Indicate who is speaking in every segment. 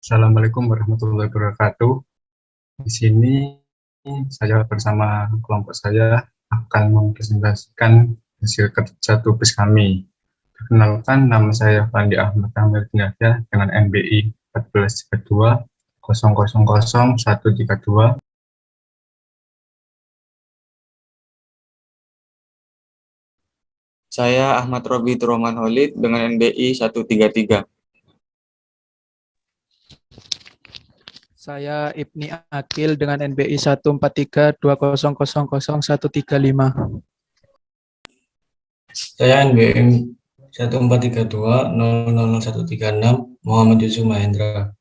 Speaker 1: Assalamualaikum warahmatullahi wabarakatuh. Di sini saya bersama kelompok saya akan mempresentasikan hasil kerja tugas kami. Perkenalkan, nama saya Fandi Ahmad Amir Dinasya dengan NBI 1432 000132.
Speaker 2: Saya Ahmad Robi Turoman Holid dengan NBI 133.
Speaker 3: Saya Ibni Akil dengan NBI 14320000135.
Speaker 4: Saya NBM 1432000136 Muhammad Yusuf Mahendra.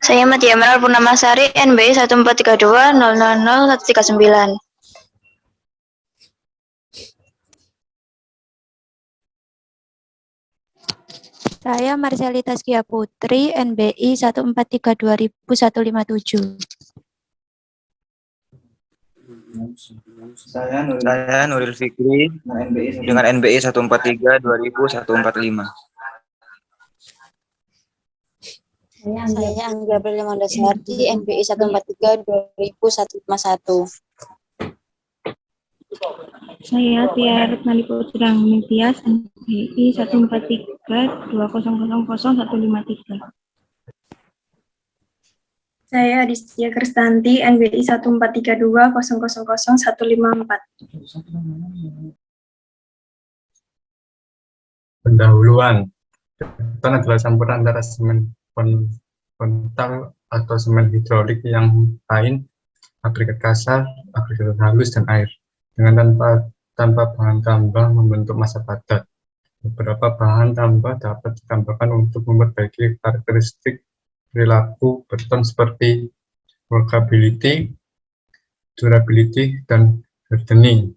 Speaker 5: Saya Mati Amral Purnamasari, NBI 1432000139.
Speaker 6: Saya Marcelita Taskia Putri, NBI 14320157.
Speaker 2: Saya Nuril Fikri dengan NBI 143 2000 145.
Speaker 5: Saya Angga Prilmandasardi, NBI 143 2000 151.
Speaker 7: Saya Tia Retnali Putrang Nitias, NBI 14320000153.
Speaker 8: Saya Adistia Kristanti, NBI 14320000154.
Speaker 1: Pendahuluan. Beton adalah campuran antara semen konvensional atau semen hidrolik yang lain, agregat kasar, agregat halus, dan air. Dengan tanpa bahan tambah membentuk massa padat. Beberapa bahan tambah dapat ditambahkan untuk memperbaiki karakteristik perilaku beton seperti workability, durability, dan hardening.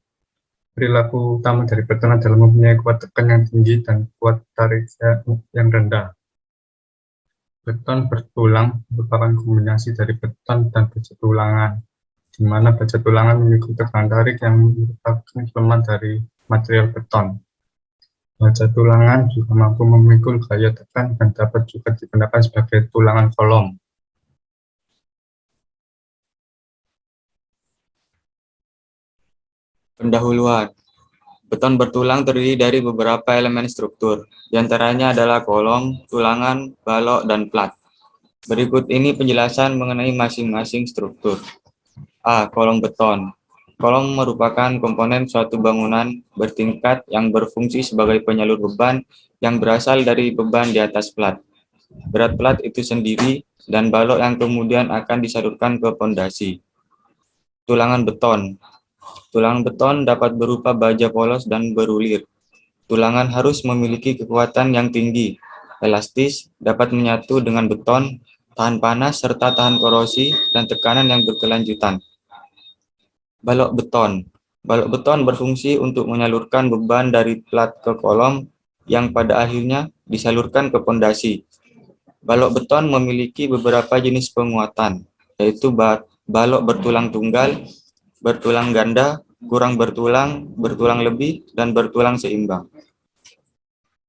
Speaker 1: Perilaku utama dari beton adalah mempunyai kuat tekan yang tinggi dan kuat tarik yang rendah. Beton bertulang merupakan kombinasi dari beton dan baja tulangan, di mana baja tulangan memiliki tekan tarik yang merupakan kelemahan dari material beton. Baja tulangan juga mampu memikul gaya tekan dan dapat juga digunakan sebagai tulangan kolom.
Speaker 2: Pendahuluan. Beton bertulang terdiri dari beberapa elemen struktur, di antaranya adalah kolom, tulangan, balok, dan plat. Berikut ini penjelasan mengenai masing-masing struktur. A. Kolom beton. Kolom merupakan komponen suatu bangunan bertingkat yang berfungsi sebagai penyalur beban yang berasal dari beban di atas plat, berat plat itu sendiri, dan balok yang kemudian akan disalurkan ke pondasi. Tulangan beton. Tulangan beton dapat berupa baja polos dan berulir. Tulangan harus memiliki kekuatan yang tinggi, elastis, dapat menyatu dengan beton, tahan panas serta tahan korosi dan tekanan yang berkelanjutan. Balok beton. Balok beton berfungsi untuk menyalurkan beban dari plat ke kolom yang pada akhirnya disalurkan ke pondasi. Balok beton memiliki beberapa jenis penguatan, yaitu balok bertulang tunggal, bertulang ganda, kurang bertulang, bertulang lebih, dan bertulang seimbang.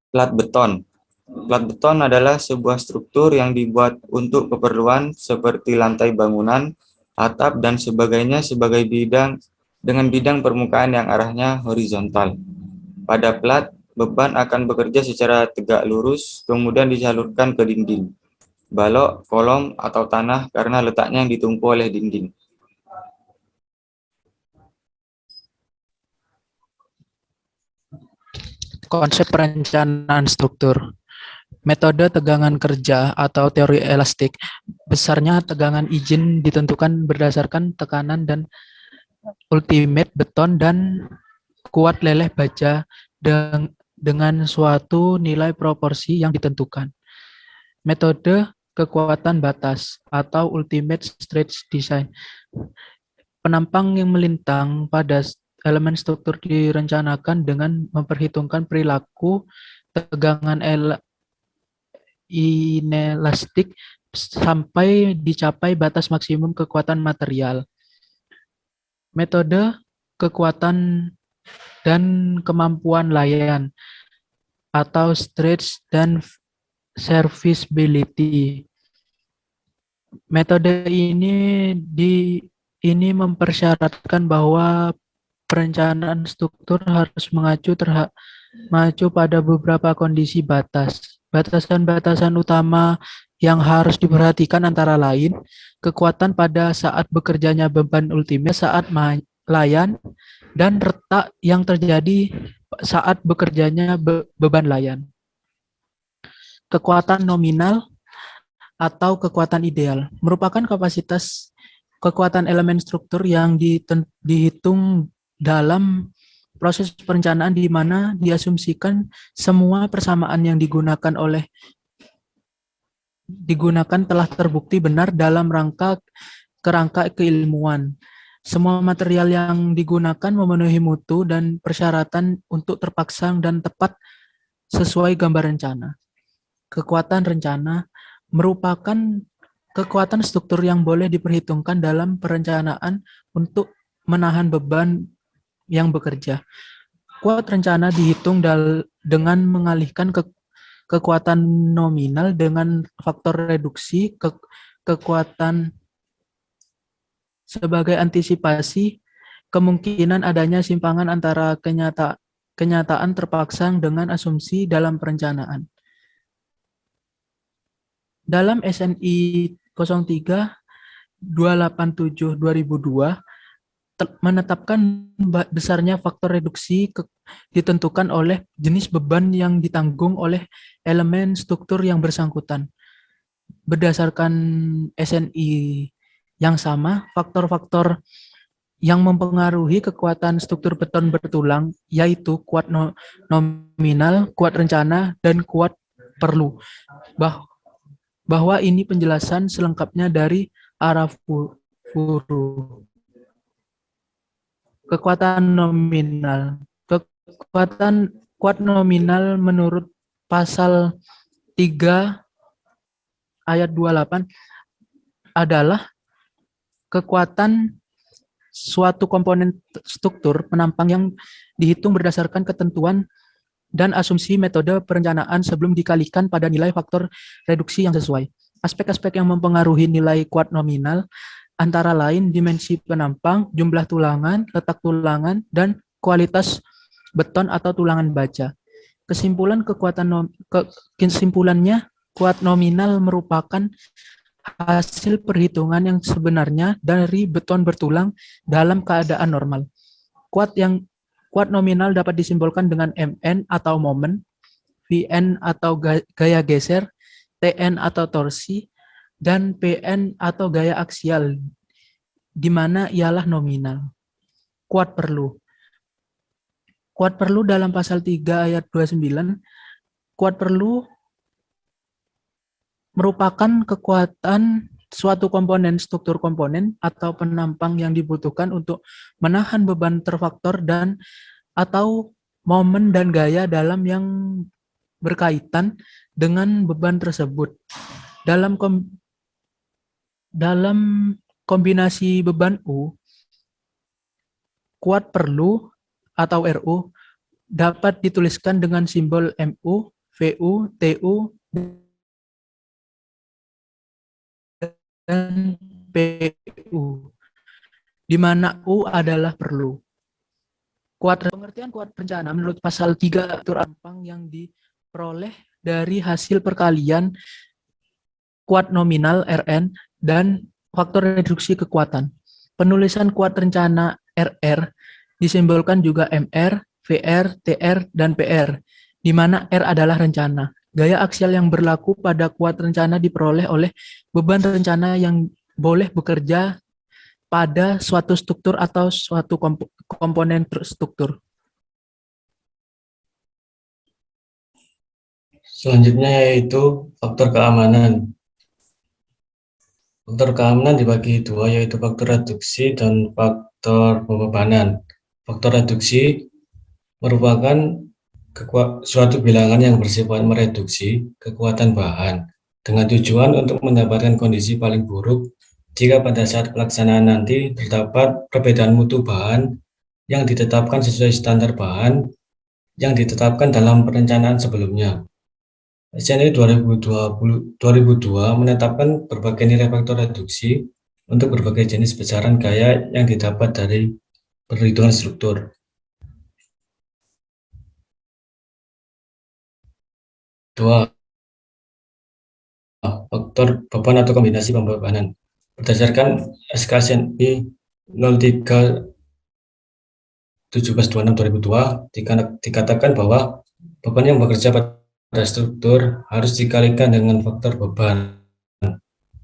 Speaker 2: Plat beton. Plat beton adalah sebuah struktur yang dibuat untuk keperluan seperti lantai bangunan, atap, dan sebagainya sebagai bidang dengan bidang permukaan yang arahnya horizontal. Pada plat, beban akan bekerja secara tegak lurus, kemudian disalurkan ke dinding, balok, kolom, atau tanah karena letaknya yang ditumpu oleh dinding.
Speaker 3: Konsep perencanaan struktur. Metode tegangan kerja atau teori elastik. Besarnya tegangan izin ditentukan berdasarkan tekanan dan ultimate beton dan kuat leleh baja dengan suatu nilai proporsi yang ditentukan. Metode kekuatan batas atau ultimate stretch design. Penampang yang melintang pada elemen struktur direncanakan dengan memperhitungkan perilaku tegangan inelastik sampai dicapai batas maksimum kekuatan material. Metode kekuatan dan kemampuan layan atau stretch dan serviceability. Metode ini mempersyaratkan bahwa perencanaan struktur harus mengacu pada beberapa kondisi batas. Batasan-batasan utama yang harus diperhatikan antara lain kekuatan pada saat bekerjanya beban ultimate saat layan dan retak yang terjadi saat bekerjanya beban layan. Kekuatan nominal atau kekuatan ideal merupakan kapasitas kekuatan elemen struktur yang dihitung dalam proses perencanaan di mana diasumsikan semua persamaan yang digunakan telah terbukti benar dalam kerangka keilmuan. Semua material yang digunakan memenuhi mutu dan persyaratan untuk terpasang dan tepat sesuai gambar rencana. Kekuatan rencana merupakan kekuatan struktur yang boleh diperhitungkan dalam perencanaan untuk menahan beban yang bekerja. Kuat rencana dihitung dengan mengalihkan kekuatan nominal dengan faktor reduksi kekuatan sebagai antisipasi kemungkinan adanya simpangan antara kenyataan terpasang dengan asumsi dalam perencanaan. Dalam SNI 03-287-2002 menetapkan besarnya faktor reduksi ditentukan oleh jenis beban yang ditanggung oleh elemen struktur yang bersangkutan. Berdasarkan SNI yang sama, faktor-faktor yang mempengaruhi kekuatan struktur beton bertulang yaitu kuat nominal, kuat rencana, dan kuat perlu. Bahwa ini penjelasan selengkapnya dari Arafuru. Kekuatan nominal. Kuat nominal menurut pasal 3 ayat 28 adalah kekuatan suatu komponen struktur penampang yang dihitung berdasarkan ketentuan dan asumsi metode perencanaan sebelum dikalikan pada nilai faktor reduksi yang sesuai. Aspek-aspek yang mempengaruhi nilai kuat nominal antara lain dimensi penampang, jumlah tulangan, letak tulangan, dan kualitas beton atau tulangan baja. Kesimpulannya, kuat nominal merupakan hasil perhitungan yang sebenarnya dari beton bertulang dalam keadaan normal. Kuat nominal dapat disimbolkan dengan Mn atau momen, Vn atau gaya geser, Tn atau torsi, dan Pn atau gaya aksial, di mana ialah nominal. Kuat perlu. Kuat perlu dalam pasal 3 ayat 29, kuat perlu merupakan kekuatan suatu komponen struktur komponen atau penampang yang dibutuhkan untuk menahan beban terfaktor dan atau momen dan gaya dalam yang berkaitan dengan beban tersebut. Dalam kombinasi beban U, kuat perlu atau RU dapat dituliskan dengan simbol MU, VU, TU, dan PU, di mana U adalah perlu. Pengertian kuat rencana menurut pasal 3 atur ampang yang diperoleh dari hasil perkalian kuat nominal RN dan faktor reduksi kekuatan. Penulisan kuat rencana RR disimbolkan juga MR, VR, TR, dan PR, di mana R adalah rencana. Gaya aksial yang berlaku pada kuat rencana diperoleh oleh beban rencana yang boleh bekerja pada suatu struktur atau suatu komponen struktur.
Speaker 4: Selanjutnya yaitu faktor keamanan. Faktor keamanan dibagi dua, yaitu faktor reduksi dan faktor pembebanan. Faktor reduksi merupakan suatu bilangan yang bersifat mereduksi kekuatan bahan dengan tujuan untuk mendapatkan kondisi paling buruk jika pada saat pelaksanaan nanti terdapat perbedaan mutu bahan yang ditetapkan sesuai standar bahan yang ditetapkan dalam perencanaan sebelumnya. SNI 2002 menetapkan berbagai nilai faktor reduksi untuk berbagai jenis besaran gaya yang didapat dari perhitungan struktur. 2. Faktor beban atau kombinasi pembebanan. Berdasarkan SK SNI 03/1726/2002 dikatakan bahwa beban yang bekerja pada struktur harus dikalikan dengan faktor beban.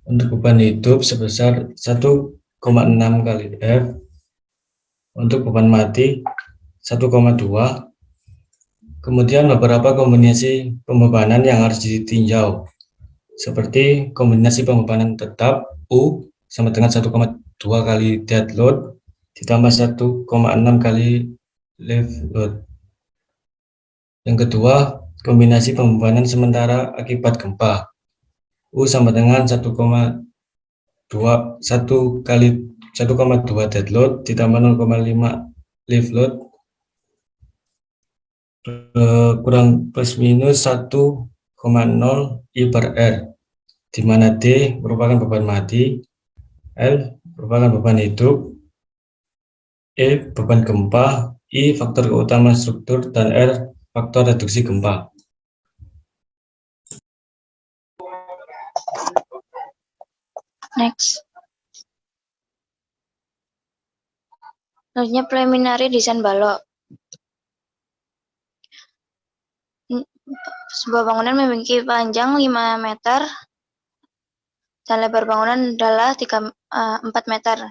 Speaker 4: Untuk beban hidup sebesar 1,6 kali F. Untuk beban mati 1,2. Kemudian beberapa kombinasi pembebanan yang harus ditinjau, seperti kombinasi pembebanan tetap U sama dengan 1,2 kali dead load ditambah 1,6 kali lift load. Yang kedua, kombinasi pembebanan sementara akibat gempa. U sama dengan 1,2 dead load ditambah 0,5 lift load kurang plus minus 1,0 I per R, di mana D merupakan beban mati, L merupakan beban hidup, E beban gempa, I faktor keutamaan struktur, dan R faktor reduksi gempa.
Speaker 5: Next. Selanjutnya preliminary desain balok. Sebuah bangunan memiliki panjang 5 meter dan lebar bangunan adalah 4 meter.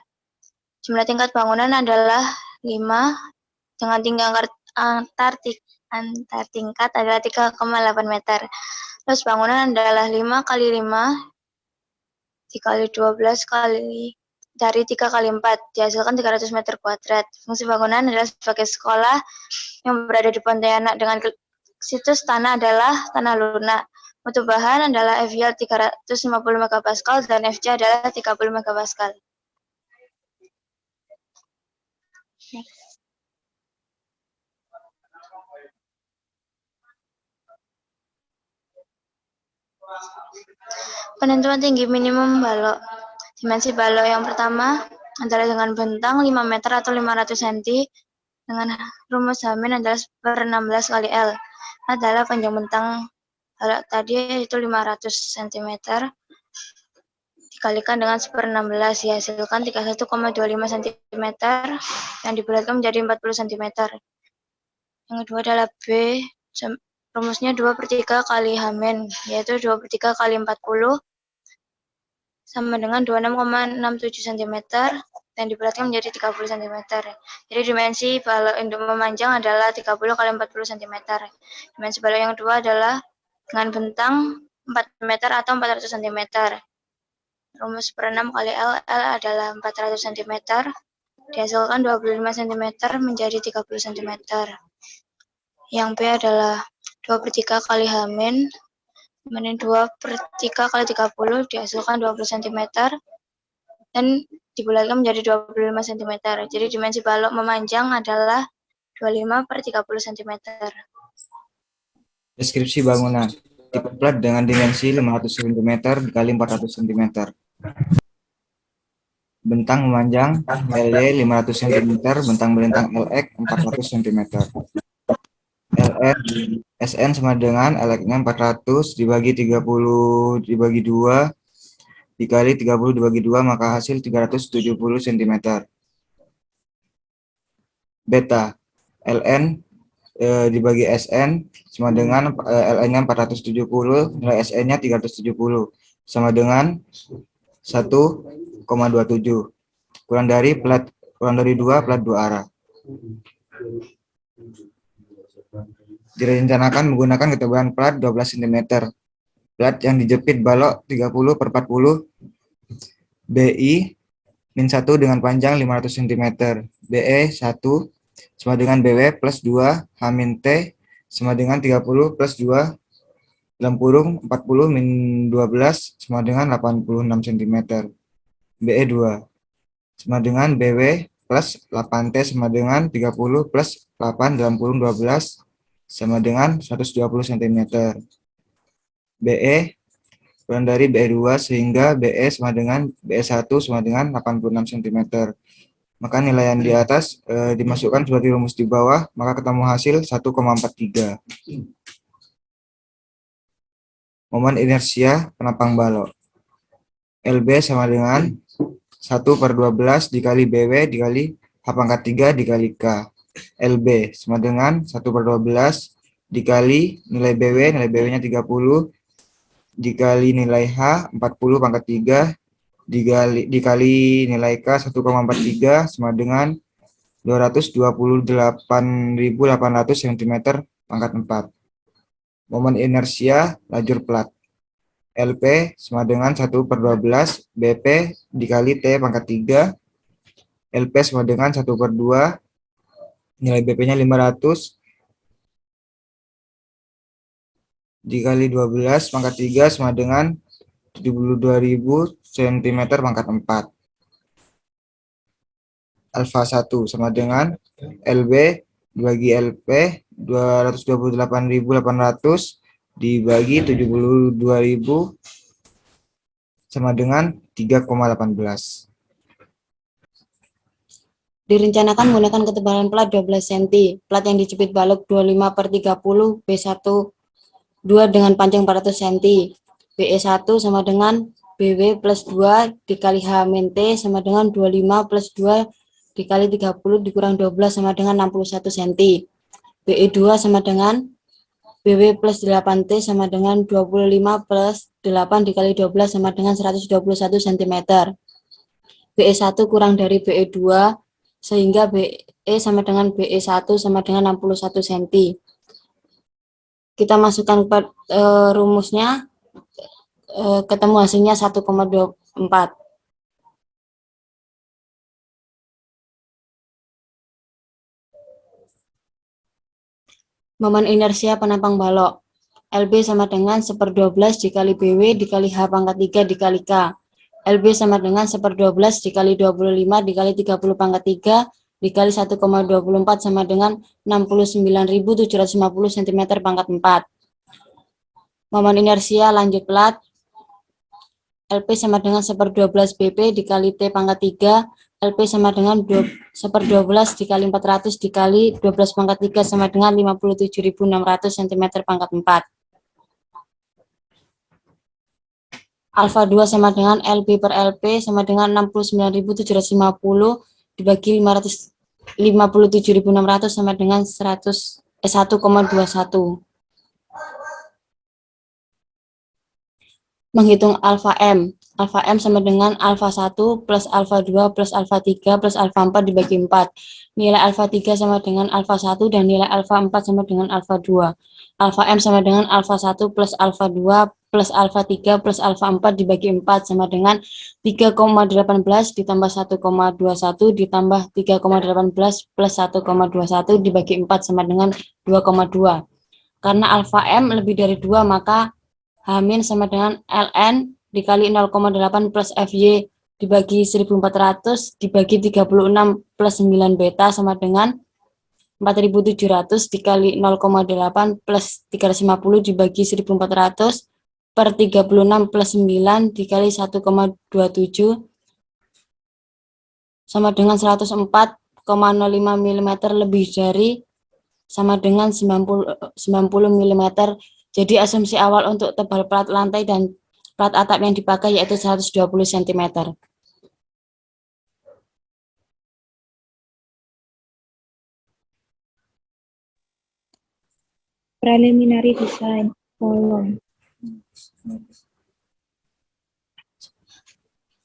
Speaker 5: Jumlah tingkat bangunan adalah 5 dengan tinggi antar tingkat adalah 3,8 meter. Terus bangunan adalah 5 kali 5 dikali 12 kali dari 3 kali 4 dihasilkan 300 meter kuadrat. Fungsi bangunan adalah sebagai sekolah yang berada di Pontianak dengan situs tanah adalah tanah lunak. Mutu bahan adalah FY 350 MPa dan FJ adalah 30 MPa. Penentuan tinggi minimum balok. Dimensi balok yang pertama adalah dengan bentang 5 meter atau 500 cm dengan rumus Hamin adalah 1/16 kali L. Adalah panjang bentang balok tadi yaitu 500 cm dikalikan dengan 1/16 dihasilkan 31,25 cm yang dibulatkan menjadi 40 cm. Yang kedua adalah B, rumusnya 2/3 kali Hamin yaitu 2/3 kali 40 sama dengan 26,67 cm dan dibulatkan menjadi 30 cm. Jadi dimensi balok untuk memanjang adalah 30 kali 40 cm. Dimensi balok yang kedua adalah dengan bentang 4 meter atau 400 cm. Rumus 1/6 kali L adalah 400 cm. Dihasilkan 25 cm menjadi 30 cm. Yang B adalah 2/3 kali Hamin, kemudian 2/3 kali 30 dihasilkan 20 cm dan dibulatkan menjadi 25 cm. Jadi dimensi balok memanjang adalah 25/30 cm.
Speaker 2: Deskripsi bangunan. Tipe plat dengan dimensi 500 cm dikali 400 cm. Bentang memanjang LY 500 cm, bentang melintang LX 400 cm. LN SN sama dengan LX-nya 400 dibagi 30 dibagi 2 dikali 30 dibagi 2 maka hasil 370 cm. Beta LN dibagi SN sama dengan LN-nya 470, nilai SN-nya 370 sama dengan 1,27 kurang dari 2 plat 2 arah. Direncanakan menggunakan ketebalan plat 12 cm. Plat yang dijepit balok 30/40 BI -1 dengan panjang 500 cm. BE 1 sama dengan BW plus 2 H-T sama dengan 30 plus 2 dalam kurung 40 min 12 sama dengan 86 cm. BE 2 sama dengan BW plus 8T sama dengan 30 plus 8 dalam kurung 12 sama dengan 120 cm. BE kurang dari BE2 sehingga BE sama dengan BE1 sama dengan 86 cm. Maka nilai yang di atas dimasukkan sebagai rumus di bawah, maka ketemu hasil 1,43. Momen inersia penopang balok. LB sama dengan 1/12 dikali BW dikali H pangkat 3 dikali K. LB sama dengan 1/12 dikali nilai BW-nya 30, dikali nilai H 40 pangkat 3, dikali nilai K 1,43 sama dengan 228.800 cm pangkat 4. Momen inersia lajur plat. LP sama dengan 1/12 BP dikali T pangkat 3. LP sama dengan 1/2, nilai BP-nya 500, dikali 12 pangkat 3 sama dengan 72.000 cm pangkat 4. Alfa 1 sama dengan LB dibagi LP 228.800 dibagi 72.000 sama dengan 3,18.
Speaker 9: Direncanakan menggunakan ketebalan plat 12 cm. Plat yang dijepit balok 25/30 B1 2 dengan panjang 400 cm. BE1 sama dengan BW plus 2 dikali H-T sama dengan 25 plus 2 dikali 30 dikurang 12 sama dengan 61 cm. BE2 sama dengan BW plus 8T sama dengan 25 plus 8 dikali 12 sama dengan 121 cm. BE1 kurang dari BE2 sehingga BE sama dengan BE1 sama dengan 61 cm. Kita masukkan ke rumusnya, ketemu hasilnya 1,24. Momen inersia penopang balok. LB sama dengan 1/12 dikali BW dikali H pangkat 3 dikali K. LB sama dengan 1/12 dikali 25 dikali 30 pangkat 3 dikali 1,24 sama dengan 69.750 cm pangkat 4. Momen inersia lanjut plat. LP sama dengan 1/12 BP dikali T pangkat 3. LP sama dengan 1/12 dikali 400 dikali 12 pangkat 3 sama dengan 57.600 cm pangkat 4. Alfa 2 sama dengan LB per LP sama dengan 69.750 dibagi 57.600 sama dengan 1,21. Menghitung alfa M. Alfa M sama dengan alfa 1 plus alfa 2 plus alfa 3 plus alfa 4 dibagi 4. Nilai alfa 3 sama dengan alfa 1 dan nilai alfa 4 sama dengan alfa 2. Alfa M sama dengan alfa 1 plus alfa 2 plus alfa 3 plus alfa 4 dibagi 4 sama dengan 3,18 ditambah 1,21 ditambah 3,18 plus 1,21 dibagi 4 sama dengan 2,2. Karena alfa M lebih dari 2 maka H- sama dengan ln dikali 0,8 plus FY dibagi 1400 dibagi 36 plus 9 beta sama dengan 4700 dikali 0,8 plus 350 dibagi 1400 per 36 plus 9 dikali 1,27 sama dengan 104,05 mm lebih dari sama dengan 90 mm. Jadi asumsi awal untuk tebal plat lantai dan plat atap yang dipakai yaitu 120 cm.
Speaker 7: Preliminary design kolom.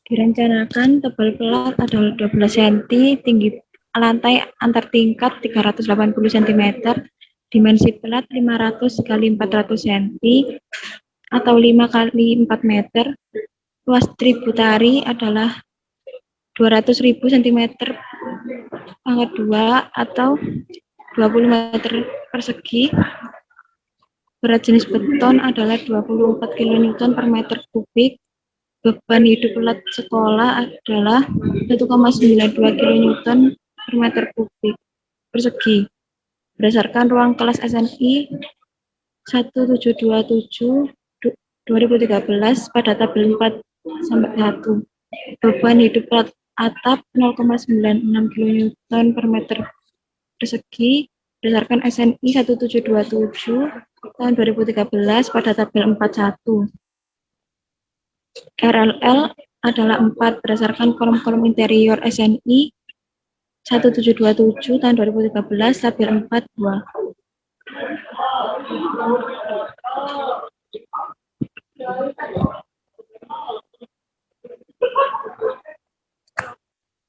Speaker 7: Direncanakan tebal plat adalah 12 cm, tinggi lantai antar tingkat 380 cm, dimensi plat 500 kali 400 cm atau 5 kali 4 meter. Luas tributari adalah 200.000 cm pangkat 2 atau 20 meter persegi. Berat jenis beton adalah 24 kN per meter kubik. Beban hidup plat sekolah adalah 1,92 kN per meter kubik persegi. Berdasarkan ruang kelas SNI 1727 2013 pada tabel 4 sampai 1. Beban hidup plat atap 0,96 kN per meter persegi berdasarkan SNI 1727 tahun 2013 pada tabel 41. RLL adalah 4 berdasarkan kolom-kolom interior SNI 1727 tahun 2013 tabel 42.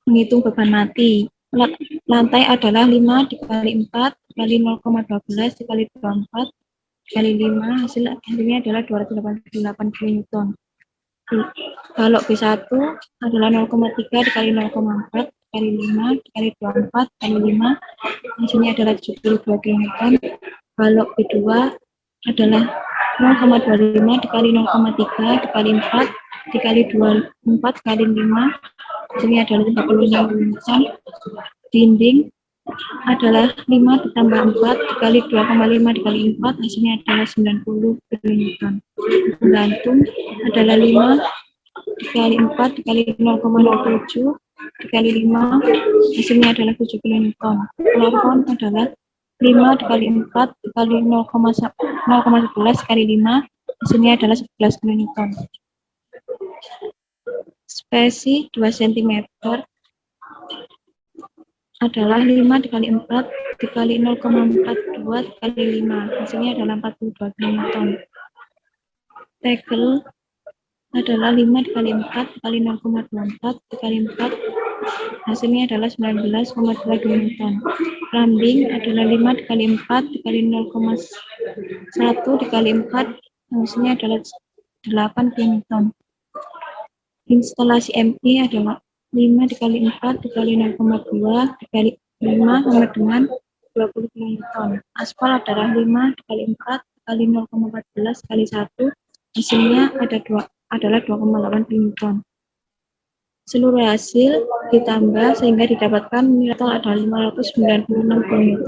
Speaker 7: Menghitung beban mati. Lantai adalah 5 dikali 4 dikali 0,12 dikali 24 dikali 5, hasilnya adalah 288 kN. Balok B1 adalah 0,3 dikali 0,4 dikali 5 dikali 24 dikali 5, hasilnya adalah 72 kN. Balok B2 adalah 0,25 dikali 0,3 dikali 4 dikali 24 dikali 5, hasilnya adalah 36 kN. Dinding adalah 5 ditambah 4 dikali 2,5 dikali 4, hasilnya adalah 90 kN. Penggantung adalah 5 dikali 4 dikali 0,07 dikali 5, hasilnya adalah 7 kN. Plafon adalah 5 dikali 4 dikali 0,11 dikali 5, hasilnya adalah 11 kN. Spesi 2 cm adalah 5 dikali 4 dikali 0,42 dikali 5, hasilnya adalah 42 kN. Tegel adalah 5 dikali 4 dikali 0,24 dikali 4, hasilnya adalah 19,2 kN. Rambing adalah 5 dikali 4 dikali 0,1 dikali 4, hasilnya adalah 8 kN. Instalasi MI adalah 5 dikali 4 dikali 0,2 dikali 5 sama dengan 20 kN. Aspal adalah 5 dikali 4 dikali 0,14 dikali 1, hasilnya adalah 2,8 kN. Seluruh hasil ditambah sehingga didapatkan nilai total adalah 596 kN.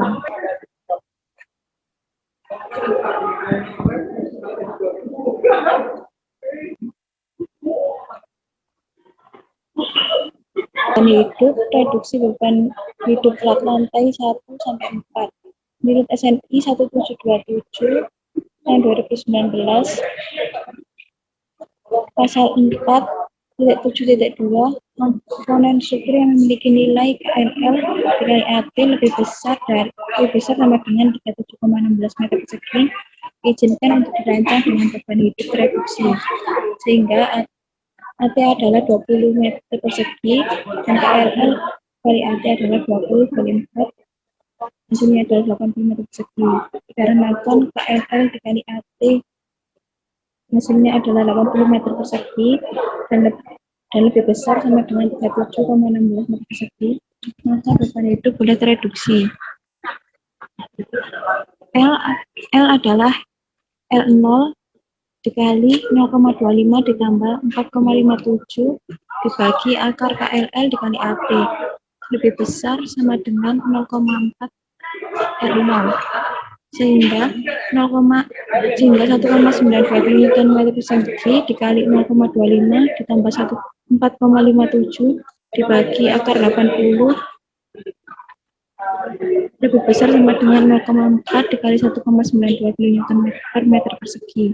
Speaker 7: Beban hidup, reduksi beban hidup plat lantai 1 sampai 4. Menurut SNI 1727 tahun 2019, pasal 4.7.2, komponen struktur yang memiliki nilai KNL dikali AT lebih besar sama dengan 37,16 meter persegi diizinkan untuk dirancang dengan beban hidup reduksi, sehingga AT adalah 20 meter persegi dan KLL kali AT adalah 20 kali 4, hasilnya adalah 80 meter persegi. Dikarenakan KLL dikali AT hasilnya adalah 80 meter persegi dan lebih besar sama dengan 37,16 meter persegi, maka beban hidup boleh tereduksi. L adalah L0 dikali 0,25 ditambah 4,57 dibagi akar KLL dikali AT lebih besar sama dengan 0,4 R0, sehingga 1,92 kN persegi dikali 0,25 ditambah 4,57 dibagi akar 80 lebih besar sama dengan 0,4 dikali 1,92 kN per meter persegi,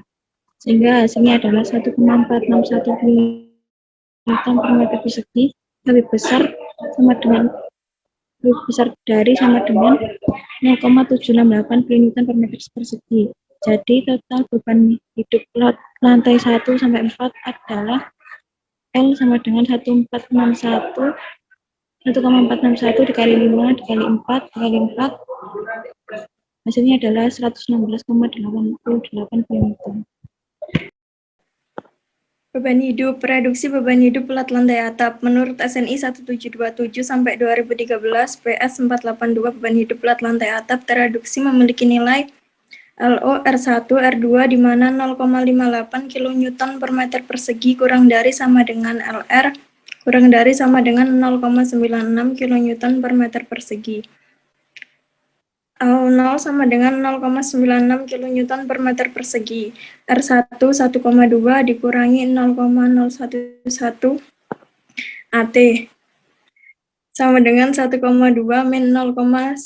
Speaker 7: sehingga hasilnya adalah 1,461 kN per meter persegi lebih besar dari sama dengan 0,768 kN per meter persegi. Jadi total beban hidup lantai 1 sampai 4 adalah L sama dengan 1,461 dikali 5 dikali 4 dikali 4, hasilnya adalah 116,88 kN.
Speaker 8: Beban hidup, reduksi beban hidup plat lantai atap. Menurut SNI 1727 sampai 2013, PS 482 beban hidup plat lantai atap tereduksi memiliki nilai LO R1, R2 di mana 0,58 kN per meter persegi kurang dari sama dengan LR kurang dari sama dengan 0,96 kN per meter persegi. L0 sama dengan 0,96 kN per meter persegi. R1 1,2 dikurangi 0,011 AT sama dengan 1,2 min 0,11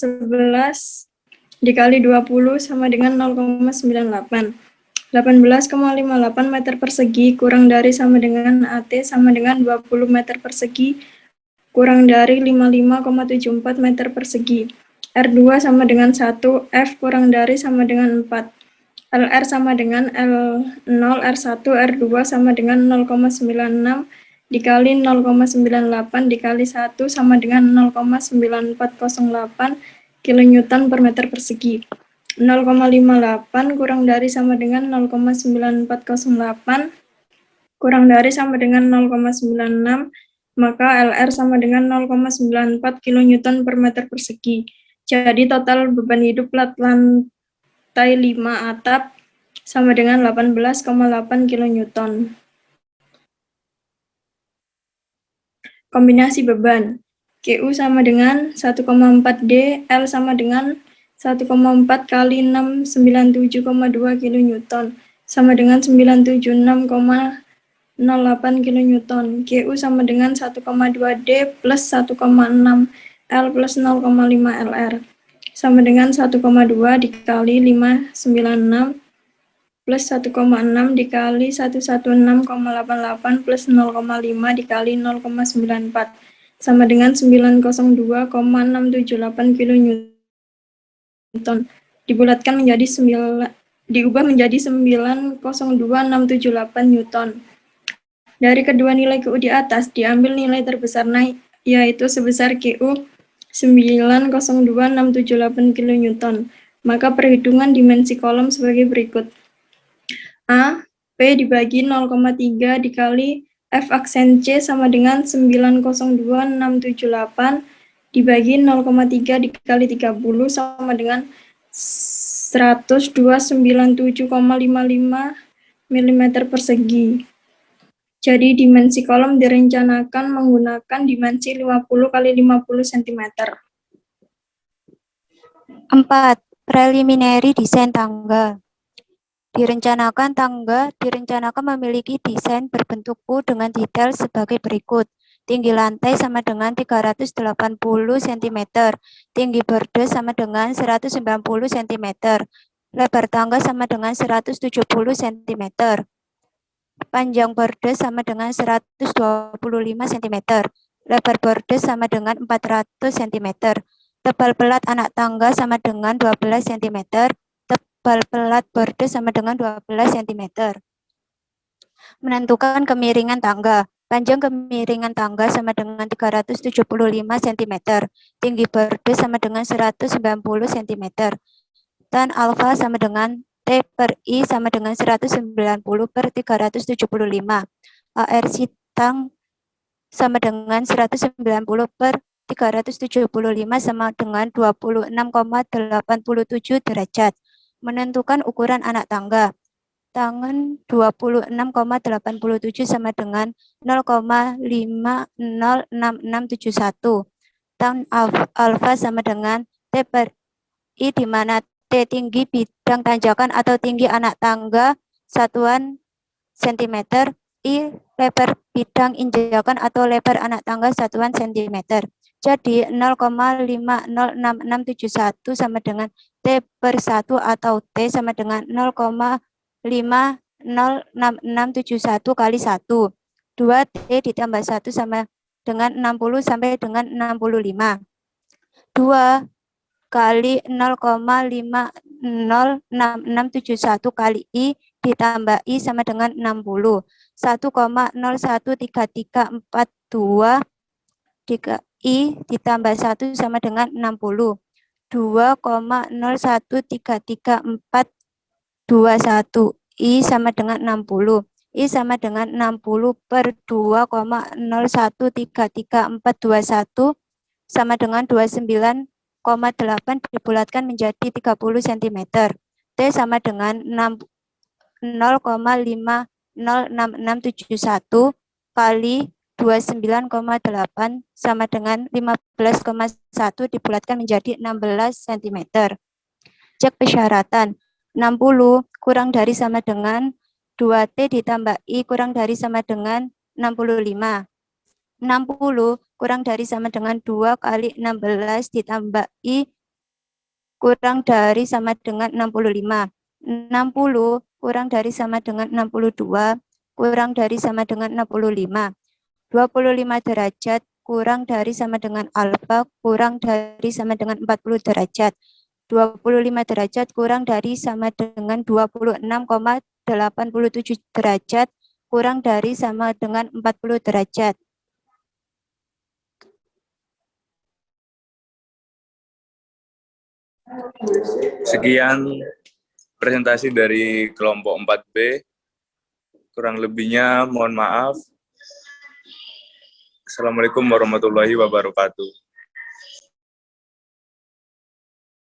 Speaker 8: dikali 20 sama dengan 0,98. 18,58 meter persegi kurang dari sama dengan AT sama dengan 20 meter persegi kurang dari 55,74 meter persegi. R2 sama dengan 1, F kurang dari sama dengan 4. LR sama dengan L0, R1, R2 sama dengan 0,96 dikali 0,98 dikali 1 sama dengan 0,9408 kilonewton per meter persegi. 0,58 kurang dari sama dengan 0,9408 kurang dari sama dengan 0,96, maka LR sama dengan 0,94 kilonewton per meter persegi. Jadi total beban hidup plat lantai 5 atap sama dengan 18,8 kilonewton. Kombinasi beban. QU sama dengan 1,4D, L sama dengan 1,4 kali 697,2 kilonewton sama dengan 976,08 kilonewton. QU sama dengan 1,2D plus 1,6 L plus 0,5 LR sama dengan 1,2 dikali 596 plus 1,6 dikali 116,88 plus 0,5 dikali 0,94 sama dengan 902,678 kilonewton. Dibulatkan menjadi diubah menjadi 902,678 newton. Dari kedua nilai QU di atas diambil nilai terbesar yaitu sebesar QU 902,678 kilonewton. Maka perhitungan dimensi kolom sebagai berikut. A, P dibagi 0,3 dikali F aksen C sama dengan 902,678 dibagi 0,3 dikali 30 sama dengan 102,97,55 mm persegi. Jadi dimensi kolom direncanakan menggunakan dimensi 50 kali 50 cm.
Speaker 6: 4. Preliminary desain tangga. Direncanakan memiliki desain berbentuk U dengan detail sebagai berikut. Tinggi lantai sama dengan 380 cm, tinggi borde sama dengan 190 cm, lebar tangga sama dengan 170 cm, panjang borde sama dengan 125 cm, lebar borde sama dengan 400 cm, tebal pelat anak tangga sama dengan 12 cm, tebal pelat borde sama dengan 12 cm. Menentukan kemiringan tangga. Panjang kemiringan tangga sama dengan 375 cm, tinggi borde sama dengan 190 cm, tan alfa sama dengan T per I sama dengan 190 per 375, AR sitang sama dengan 190 per 375 sama dengan 26,87 derajat. Menentukan ukuran anak tangga. Tangan 26,87 sama dengan 0,506671. Tan alfa sama dengan T per I di mana T tinggi bidang tanjakan atau tinggi anak tangga satuan cm, I lebar bidang injakan atau lebar anak tangga satuan cm. Jadi 0,506671 sama dengan T per 1 atau T sama dengan 0,506671 kali 1. 2T ditambah 1 sama dengan 60 sampai dengan 65. 2 kali 0,506671 kali I ditambah I sama dengan 60. 1,013342 I ditambah 1 sama dengan 60. 2,013341 I sama dengan 60. I sama dengan 60 per 2,013341 sama dengan 29,8 dibulatkan menjadi 30 cm. T sama dengan 0,506671 kali 29,8 sama dengan 15,1 dibulatkan menjadi 16 cm. Cek persyaratan. 60 kurang dari sama dengan 2T ditambah I kurang dari sama dengan 65. 60 kurang dari sama dengan 2 kali 16 ditambah I kurang dari sama dengan 65. 60 kurang dari sama dengan 62 kurang dari sama dengan 65. 25 derajat kurang dari sama dengan alfa kurang dari sama dengan 40 derajat. 25 derajat kurang dari sama dengan 26,87 derajat kurang dari sama dengan 40 derajat.
Speaker 10: Sekian presentasi dari kelompok 4B. Kurang lebihnya mohon maaf. Assalamualaikum warahmatullahi wabarakatuh.